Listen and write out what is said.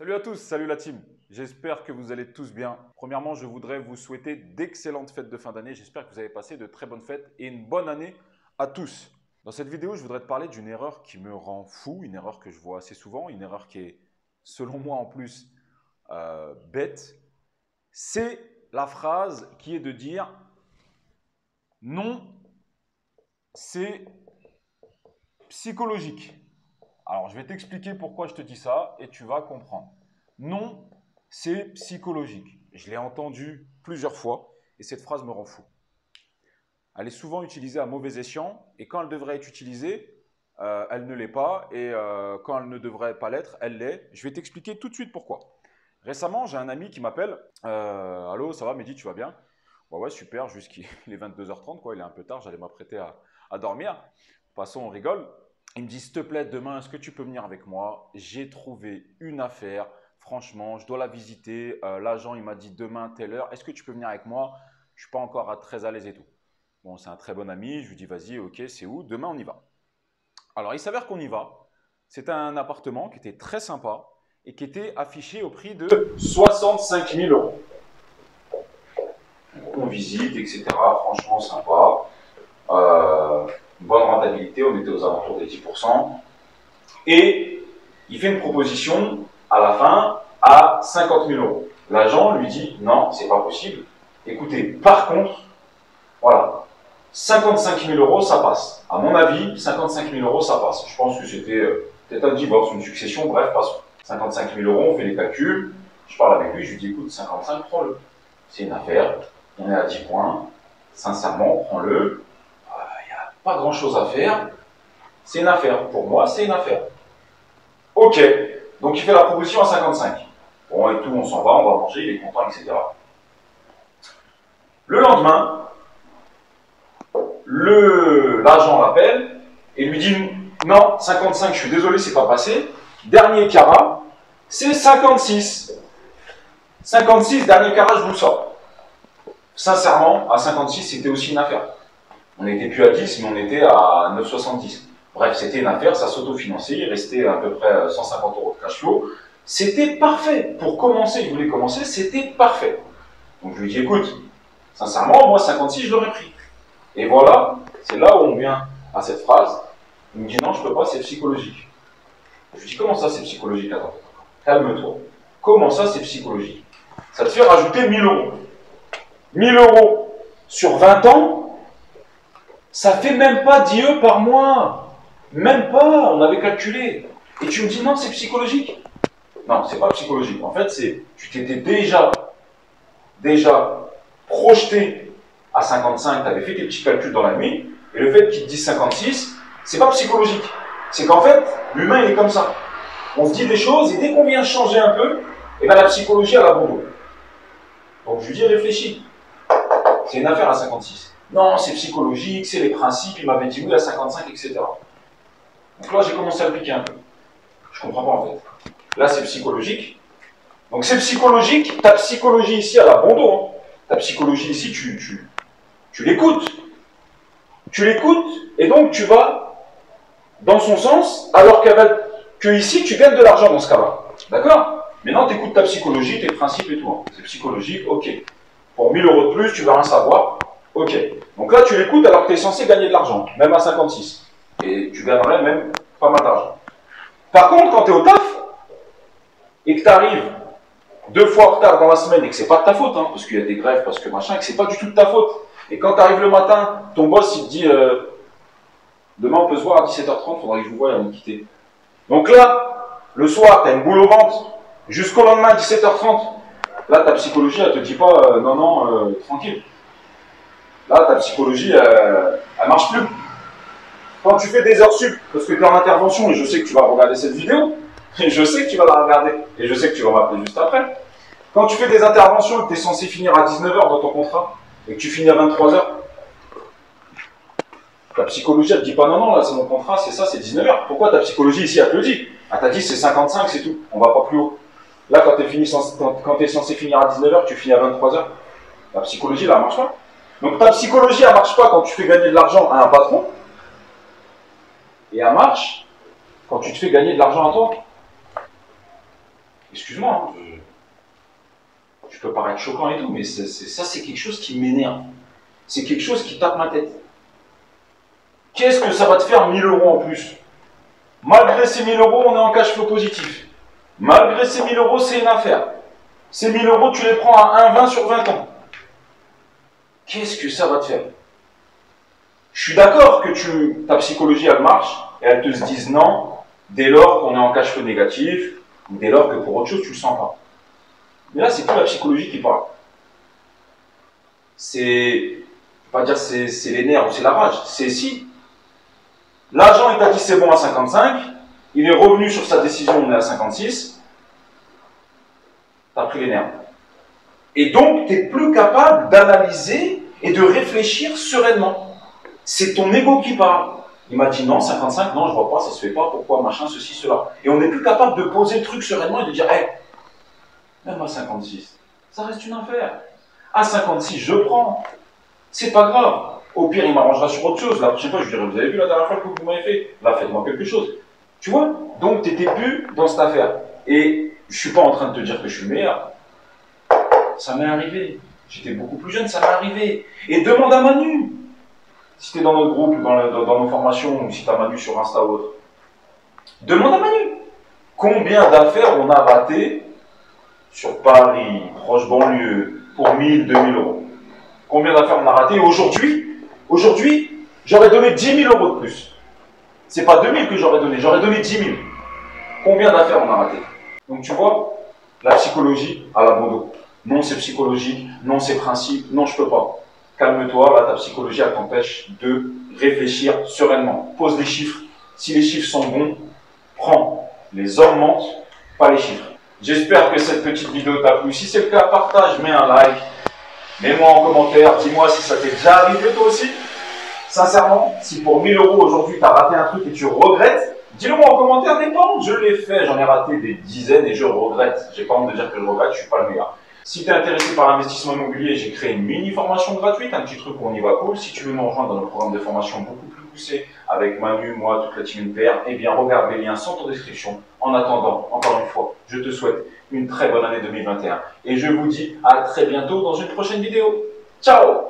Salut à tous, salut la team. J'espère que vous allez tous bien. Premièrement, je voudrais vous souhaiter d'excellentes fêtes de fin d'année. J'espère que vous avez passé de très bonnes fêtes et une bonne année à tous. Dans cette vidéo, je voudrais te parler d'une erreur qui me rend fou, une erreur que je vois assez souvent, une erreur qui est, selon moi en plus, bête. C'est la phrase qui est de dire « Non, c'est psychologique ». Alors, je vais t'expliquer pourquoi je te dis ça et tu vas comprendre. Non, c'est psychologique. Je l'ai entendu plusieurs fois et cette phrase me rend fou. Elle est souvent utilisée à mauvais escient et quand elle devrait être utilisée, elle ne l'est pas et quand elle ne devrait pas l'être, elle l'est. Je vais t'expliquer tout de suite pourquoi. Récemment, j'ai un ami qui m'appelle. Allô, ça va, Mehdi, tu vas bien? Ouais, super, jusqu'il est 22h30, quoi. Il est un peu tard, j'allais m'apprêter à dormir. Passons, on rigole. Il me dit, s'il te plaît, demain, est-ce que tu peux venir avec moi? J'ai trouvé une affaire. Franchement, je dois la visiter. L'agent, il m'a dit demain, telle heure. Est-ce que tu peux venir avec moi? Je ne suis pas encore très à l'aise et tout. Bon, c'est un très bon ami. Je lui dis, vas-y, ok, c'est où? Demain, on y va. Alors, il s'avère qu'on y va. C'est un appartement qui était très sympa et qui était affiché au prix de 65 000 euros. On visite, etc. Franchement, sympa. Bonne rentabilité, on était aux alentours des 10%. Et il fait une proposition à la fin à 50 000 euros. L'agent lui dit non, c'est pas possible. Écoutez, par contre, voilà, 55 000 euros, ça passe. À mon avis, 55 000 euros, ça passe. Je pense que c'était peut-être un divorce, une succession, bref, passons. 55 000 euros, on fait les calculs. Je parle avec lui, je lui dis écoute, 55, prends-le. C'est une affaire, on est à 10 points. Sincèrement, prends-le. Il n'y a pas grand-chose à faire. C'est une affaire. Pour moi, c'est une affaire. Ok. Donc, il fait la proposition à 55. Bon, et tout, on s'en va, on va manger, il est content, etc. Le lendemain, l'agent l'appelle et lui dit non, 55, je suis désolé, c'est pas passé. Dernier carat, c'est 56. 56, dernier carat, je vous le sors. Sincèrement, à 56, c'était aussi une affaire. On n'était plus à 10, mais on était à 9,70. Bref, c'était une affaire, ça s'autofinançait, il restait à peu près 150 euros de cash flow. C'était parfait. Pour commencer, il voulait commencer, c'était parfait. Donc je lui dis, écoute, sincèrement, moi 56, je l'aurais pris. Et voilà, c'est là où on vient à cette phrase. Il me dit, non, je ne peux pas, c'est psychologique. Je lui dis, comment ça, c'est psychologique? Attends, calme-toi. Comment ça, c'est psychologique? Ça te fait rajouter 1000 euros. 1000 euros sur 20 ans, ça fait même pas 10 euros par mois. Même pas, on avait calculé. Et tu me dis non, c'est psychologique. Non, c'est pas psychologique. En fait, c'est tu t'étais déjà projeté à 55, tu avais fait tes petits calculs dans la nuit, et le fait qu'il te dise 56, c'est pas psychologique. C'est qu'en fait, l'humain, il est comme ça. On se dit des choses, et dès qu'on vient changer un peu, et bien la psychologie, elle abandonne. Donc je lui dis, réfléchis. C'est une affaire à 56. Non, c'est psychologique, c'est les principes, il m'avait dit oui à 55, etc. Donc là, j'ai commencé à le piquer un peu. Je comprends pas en fait. Là, c'est psychologique. Donc c'est psychologique. Ta psychologie ici, elle a bon dos. Hein. Ta psychologie ici, tu l'écoutes. Tu l'écoutes et donc tu vas dans son sens, alors que ici, tu gagnes de l'argent dans ce cas-là. D'accord? Maintenant, tu écoutes ta psychologie, tes principes et tout. Hein. C'est psychologique, ok. Pour 1000 euros de plus, tu vas rien savoir. Ok. Donc là, tu l'écoutes alors que tu es censé gagner de l'argent, même à 56. Et tu gagnerais même pas mal d'argent. Par contre, quand tu es au taf, et que tu arrives 2 fois en retard dans la semaine, et que c'est pas de ta faute, hein, parce qu'il y a des grèves, parce que machin, et que c'est pas du tout de ta faute, et quand tu arrives le matin, ton boss, il te dit demain on peut se voir à 17h30, faudra que je vous voie avant de quitter. Donc là, le soir, tu as une boule au ventre, jusqu'au lendemain à 17h30, là, ta psychologie, elle te dit pas non, tranquille. Là, ta psychologie, elle marche plus. Quand tu fais des heures sup, parce que tu es en intervention, et je sais que tu vas regarder cette vidéo, et je sais que tu vas la regarder, et je sais que tu vas m'appeler juste après. Quand tu fais des interventions et que tu es censé finir à 19h dans ton contrat, et que tu finis à 23h, ta psychologie, elle te dit pas non, là c'est mon contrat, c'est ça, c'est 19h. Pourquoi ta psychologie ici, elle te le dit? Elle t'a dit c'est 55, c'est tout, on va pas plus haut. Là, quand tu es censé finir à 19h, tu finis à 23h, la psychologie, là, elle marche pas. Donc ta psychologie, elle marche pas quand tu fais gagner de l'argent à un patron, et elle marche quand tu te fais gagner de l'argent à toi. Excuse-moi, hein, je peux paraître choquant et tout, mais ça, c'est quelque chose qui m'énerve. C'est quelque chose qui tape ma tête. Qu'est-ce que ça va te faire 1000 euros en plus? Malgré ces 1000 euros, on est en cash flow positif. Malgré ces 1000 euros, c'est une affaire. Ces 1000 euros, tu les prends à 1,20 sur 20 ans. Qu'est-ce que ça va te faire? Je suis d'accord que ta psychologie, elle marche, et elle te se dise non, dès lors qu'on est en cash flow négatif, ou dès lors que pour autre chose, tu le sens pas. Mais là, c'est plus la psychologie qui parle. Je ne vais pas dire c'est les nerfs ou c'est la rage. C'est si l'agent, il t'a dit c'est bon à 55, il est revenu sur sa décision, on est à 56, t'as pris les nerfs. Et donc, tu n'es plus capable d'analyser et de réfléchir sereinement. C'est ton ego qui parle. Il m'a dit non, 55, non, je vois pas, ça se fait pas, pourquoi, machin, ceci, cela. Et on n'est plus capable de poser le truc sereinement et de dire, hey, même à 56, ça reste une affaire. À 56, je prends. C'est pas grave. Au pire, il m'arrangera sur autre chose. La prochaine fois, je lui dirai, vous avez vu la dernière fois que vous m'avez fait? Là, faites-moi quelque chose. Tu vois? Donc, tu n'étais plus dans cette affaire. Et je suis pas en train de te dire que je suis le meilleur. Ça m'est arrivé. J'étais beaucoup plus jeune, ça m'est arrivé. Et demande à Manu. Si tu es dans notre groupe, dans nos formations, ou si tu as Manu sur Insta ou autre. Demande à Manu. Combien d'affaires on a raté sur Paris, proche banlieue, pour 1000, 2000 euros? Combien d'affaires on a raté? Aujourd'hui, j'aurais donné 10 000 euros de plus. C'est pas 2000 que j'aurais donné 10 000. Combien d'affaires on a raté? Donc tu vois, la psychologie à la bon dos. Non, c'est psychologique, non, c'est principe, non, je peux pas. Calme-toi, là, ta psychologie, elle t'empêche de réfléchir sereinement. Pose les chiffres. Si les chiffres sont bons, prends. Les hommes mentent, pas les chiffres. J'espère que cette petite vidéo t'a plu. Si c'est le cas, partage, mets un like. Mets-moi en commentaire, dis-moi si ça t'est déjà arrivé toi aussi. Sincèrement, si pour 1000 euros aujourd'hui tu as raté un truc et tu regrettes, dis-le moi en commentaire, n'aie pas honte, je l'ai fait, j'en ai raté des dizaines et je regrette. J'ai pas honte de dire que je regrette, je suis pas le meilleur. Si tu es intéressé par l'investissement immobilier, j'ai créé une mini formation gratuite, un petit truc où on y va cool. Si tu veux nous rejoindre dans le programme de formation beaucoup plus poussé avec Manu, moi, toute la team NPR, eh bien regarde les liens sans ton description. En attendant, encore une fois, je te souhaite une très bonne année 2021 et je vous dis à très bientôt dans une prochaine vidéo. Ciao!